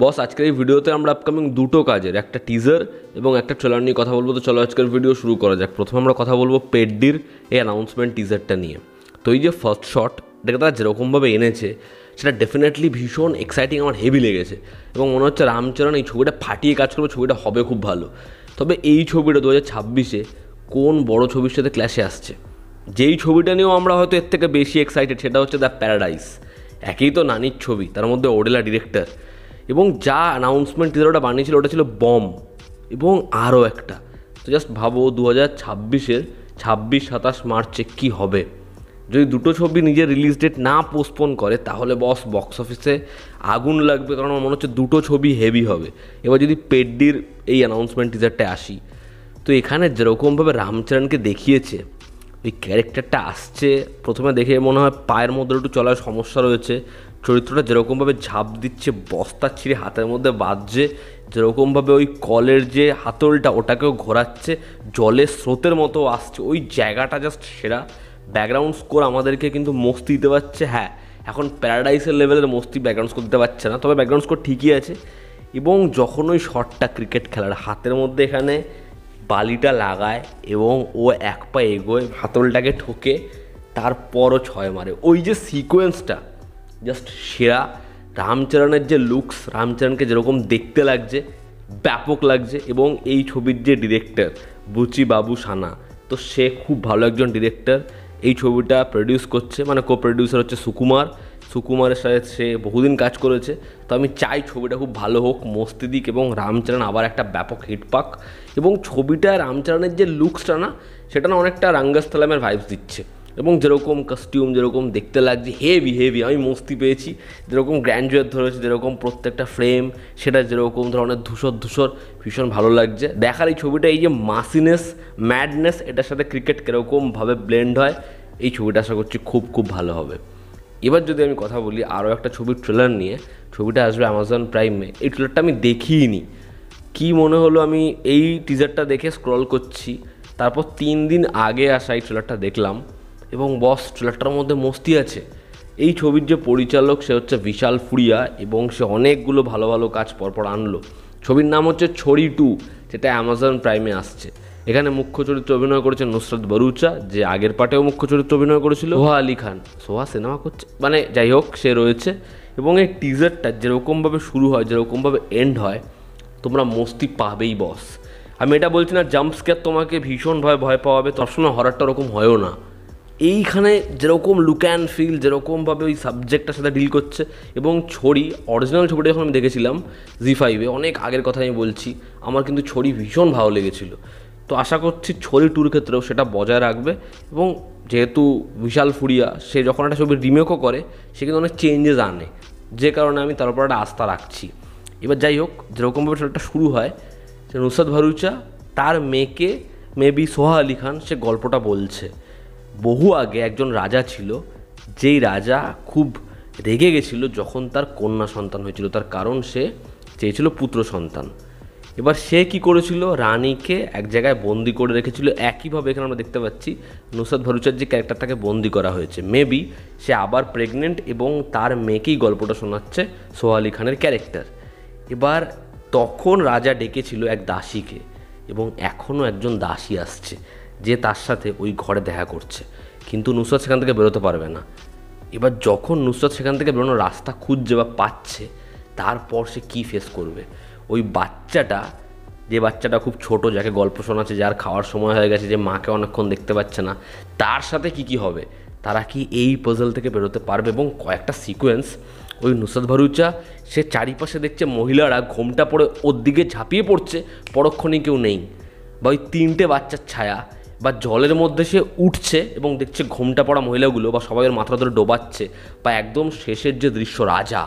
বস আজকের এই ভিডিওতে আমরা আপকামিং দুটো কাজের একটা টিজার এবং একটা ট্রেলার নিয়ে কথা বলবো। তো চলো আজকের ভিডিও শুরু করা যাক। প্রথমে আমরা কথা বলবো পেডডির এই অ্যানাউন্সমেন্ট টিজারটা নিয়ে। তো এই যে ফার্স্ট শট, এটাকে তারা যেরকমভাবে এনেছে সেটা ডেফিনেটলি ভীষণ এক্সাইটিং, আমার হেভি লেগেছে এবং মনে হচ্ছে রামচরণ এই ছবিটা ফাটিয়ে কাজ করবে, ছবিটা হবে খুব ভালো। তবে এই ছবিটা 2026-এ কোন বড় ছবির সাথে ক্ল্যাশে আসছে, যেই ছবিটা নিয়েও আমরা হয়তো এর থেকে বেশি এক্সাইটেড, সেটা হচ্ছে দ্য প্যারাডাইস। একই তো নানির ছবি, তার মধ্যে ওডেলা ডিরেক্টর, এবং যা অ্যানাউন্সমেন্ট টিজারটা বানিয়েছিল ওটা ছিল বম। এবং আরও একটা, তো জাস্ট ভাবো 2026-এর 26-27 মার্চে কী হবে যদি দুটো ছবি নিজের রিলিজ ডেট না পোস্টপোন করে। তাহলে বক্স অফিসে আগুন লাগবে, কারণ আমার মনে হচ্ছে দুটো ছবি হেভি হবে। এবার যদি পেডডির এই অ্যানাউন্সমেন্ট টিজারটা আসি, তো এখানে যেরকমভাবে রামচরণকে দেখিয়েছে, ওই ক্যারেক্টারটা আসছে, প্রথমে দেখে মনে হয় পায়ের মধ্যে একটু চলার সমস্যা রয়েছে। চরিত্রটা যেরকমভাবে ঝাঁপ দিচ্ছে, বস্তা ছিঁড়ে হাতের মধ্যে বাজছে, যেরকমভাবে ওই কলের যে হাতলটা ওটাকেও ঘোরাচ্ছে, জলের স্রোতের মতো আসছে, ওই জায়গাটা জাস্ট সেরা। ব্যাকগ্রাউন্ড স্কোর আমাদেরকে কিন্তু মস্তি দিতে পারছে। হ্যাঁ, এখন প্যারাডাইসের লেভেলের মস্তি ব্যাকগ্রাউন্ড স্কোর দিতে পারছে না, তবে ব্যাকগ্রাউন্ড স্কোর ঠিকই আছে। এবং যখন ওই শটটা ক্রিকেট খেলার হাতের মধ্যে এখানে বালিটা লাগায় এবং ও এক পা এগোয়, হাতলটাকে ঠোকে, তারপরও ছয় মারে, ওই যে সিকোয়েন্সটা জাস্ট সেরা। রামচরণের যে লুকস, রামচরণকে যেরকম দেখতে লাগছে ব্যাপক লাগছে। এবং এই ছবির যে ডিরেক্টর বুচি বাবু সানা, তো সে খুব ভালো একজন ডিরেক্টর। এই ছবিটা প্রডিউস করছে, মানে কো প্রডিউসার হচ্ছে সুকুমারের সাথে সে বহুদিন কাজ করেছে। তো আমি চাই ছবিটা খুব ভালো হোক, মস্তি দিক এবং রামচরণ আবার একটা ব্যাপক হিট পাক। এবং ছবিটা রামচরণের যে লুকসটা না, সেটা না অনেকটা রাঙ্গাস্থলামের ভাইবস দিচ্ছে। এবং যেরকম কস্টিউম যেরকম দেখতে লাগছে হেভি, আমি মস্তি পেয়েছি। যেরকম গ্র্যান্ডুয়ার ধরেছে, যেরকম প্রত্যেকটা ফ্রেম সেটা যেরকম ধরনের ধূসর ভীষণ ভালো লাগছে দেখার এই ছবিটা। এই যে মাসিনেস, ম্যাডনেস, এটার সাথে ক্রিকেট কীরকমভাবে ব্লেন্ড হয়, এই ছবিটা আশা করছি খুব ভালো হবে। এবার যদি আমি কথা বলি আরও একটা ছবির ট্রেলার নিয়ে, ছবিটা আসবে অ্যামাজন প্রাইমে। এই ট্রেলারটা আমি দেখিনি, কি মনে হলো, আমি এই টিজারটা দেখে স্ক্রল করছি, তারপর 3 দিন আগে আসা এই ট্রেলারটা দেখলাম এবং বস ট্রেলারটার মধ্যে মস্তি আছে। এই ছবির যে পরিচালক সে হচ্ছে বিশাল ফুরিয়া এবং সে অনেকগুলো ভালো কাজ পরপর আনলো। ছবির নাম হচ্ছে ছড়ি 2, যেটা অ্যামাজন প্রাইমে আসছে। এখানে মুখ্য চরিত্রে অভিনয় করেছে নুসরাত ভরুচা, যে আগের পার্টেও মুখ্য চরিত্রে অভিনয় করেছিল। সোহা আলী খান, সোহা সিনেমা করছে, মানে যাই হোক সে রয়েছে। এবং এই টিজারটা যেরকমভাবে শুরু হয়, যেরকমভাবে এন্ড হয়, তোমরা মস্তি পাবেই বস। আমি এটা বলছি না জাম্প স্কেয়ার তোমাকে ভীষণভাবে ভয় পাওয়াবে, সবসময় হরারটা ওরকম হয়ও না। এইখানে যেরকম লুক অ্যান্ড ফিল, যেরকমভাবে ওই সাবজেক্টটার সাথে ডিল করছে। এবং ছড়ি অরিজিনাল ছবিটা যখন আমি দেখেছিলাম জি5-এ, অনেক আগের কথা আমি বলছি, আমার কিন্তু ছড়ি ভীষণ ভালো লেগেছিলো। তো আশা করছি ছড়ি 2-র ক্ষেত্রেও সেটা বজায় রাখবে। এবং যেহেতু বিশাল ফুরিয়া সে যখন একটা ছবির রিমেকও করে, সে কিন্তু অনেক চেঞ্জেস আনে, যে কারণে আমি তার উপর একটা আস্থা রাখছি। এবার যাই হোক, যেরকমভাবে সেটা শুরু হয়, যে নুসরাত ভরুচা তার মেয়েকে মেবি সোহা আলী খান সে গল্পটা বলছে। বহু আগে একজন রাজা ছিল, যেই রাজা খুব রেগে গেছিলো যখন তার কন্যা সন্তান হয়েছিল, তার কারণ সে চেয়েছিল পুত্র সন্তান। এবার সে কি করেছিল, রানীকে এক জায়গায় বন্দি করে রেখেছিল। একইভাবে এখানে আমরা দেখতে পাচ্ছি নুসরাত ভরুচার যে ক্যারেক্টারটাকে বন্দি করা হয়েছে, মেবি সে আবার প্রেগনেন্ট এবং তার মেয়েকেই গল্পটা শোনাচ্ছে সোহা আলী খানের ক্যারেক্টার। এবার তখন রাজা ডেকেছিল এক দাসীকে, এবং এখনও একজন দাসী আসছে যে তার সাথে ওই ঘরে দেখা করছে, কিন্তু নুসরাত সেখান থেকে বেরোতে পারবে না। এবার যখন নুসরাত সেখান থেকে বেরোনোর রাস্তা খুঁজছে বা পাচ্ছে, তারপর সে কী ফেস করবে। ওই বাচ্চাটা, যে বাচ্চাটা খুব ছোট, যাকে গল্প শোনাচ্ছে, যার খাওয়ার সময় হয়ে গেছে, যে মাকে অনেকক্ষণ দেখতে পাচ্ছে না, তার সাথে কি হবে, তারা কি এই পাজল থেকে বেরোতে পারবে। এবং কয়েকটা সিকোয়েন্স, ওই নুসরাত ভরুচা সে চারিপাশে দেখছে মহিলারা ঘোমটা পড়ে ওর দিকে ঝাঁপিয়ে পড়ছে, পরক্ষণে কেউ নেই, বা ওই 3টে বাচ্চার ছায়া, বা জলের মধ্যে সে উঠছে এবং দেখছে ঘোমটা পড়া মহিলাগুলো বা সবাইয়ের মাথা ধরে ডোবাচ্ছে, বা একদম শেষের যে দৃশ্য রাজা,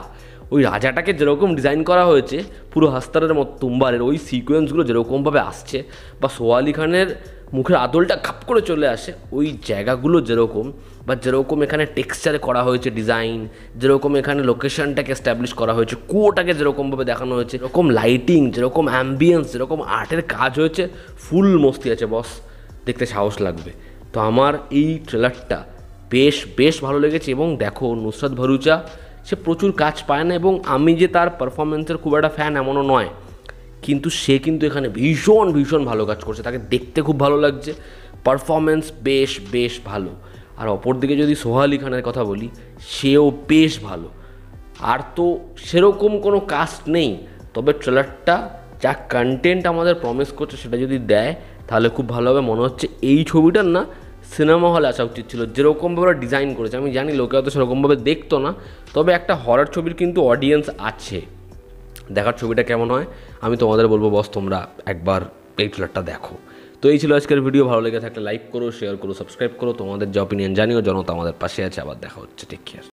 ওই রাজাটাকে যেরকম ডিজাইন করা হয়েছে পুরো হাস্তারের মতো তুম্বারের, ওই সিকোয়েন্সগুলো যেরকমভাবে আসছে, বা সোহা আলী খানের মুখের আদলটা খাপ করে চলে আসে, ওই জায়গাগুলো যেরকম, বা যেরকম এখানে টেক্সচারে করা হয়েছে ডিজাইন, যেরকম এখানে লোকেশনটাকে এস্টাবলিশ করা হয়েছে, কুয়োটাকে যেরকমভাবে দেখানো হয়েছে, যেরকম লাইটিং, যেরকম অ্যাম্বিয়েন্স, যেরকম আর্টের কাজ হয়েছে, ফুল মস্তি আছে বস, দেখতে সাহস লাগবে। তো আমার এই ট্রেলারটা বেশ ভালো লেগেছে। এবং দেখো নুসরাত ভরুচা সে প্রচুর কাজ পায় না, এবং আমি যে তার পারফরমেন্সের খুব একটা ফ্যান এমনও নয়, কিন্তু সে কিন্তু এখানে ভীষণ ভীষণ ভালো কাজ করছে। তাকে দেখতে খুব ভালো লাগছে, পারফরমেন্স বেশ বেশ ভালো। আর অপরদিকে যদি সোহা আলি খানের কথা বলি, সেও বেশ ভালো। আর তো সেরকম কোনো কাস্ট নেই, তবে ট্রেলারটা যা কন্টেন্ট আমাদের প্রমিস করছে সেটা যদি দেয় তাহলে খুব ভালো হবে। মনে হচ্ছে এই ছবিটার না সিনেমা হলে আসা উচিত ছিল, যেরকমভাবে ডিজাইন করেছে। আমি জানি লোকে হয়তো সেরকমভাবে দেখতো না, তবে একটা হরর ছবির কিন্তু অডিয়েন্স আছে, দেখার ছবিটা কেমন হয় আমি তোমাদের বলবো বস তোমরা একবার এই ট্রেলারটা দেখো। তো এই ছিল আজকের ভিডিও। ভালো লেগে থাকলে লাইক করো, শেয়ার করো, সাবস্ক্রাইব করো, তোমাদের যে অপিনিয়ন জানিও। জনতা আমাদের পাশে আছে। আবার দেখা হচ্ছে, টেক কেয়ার।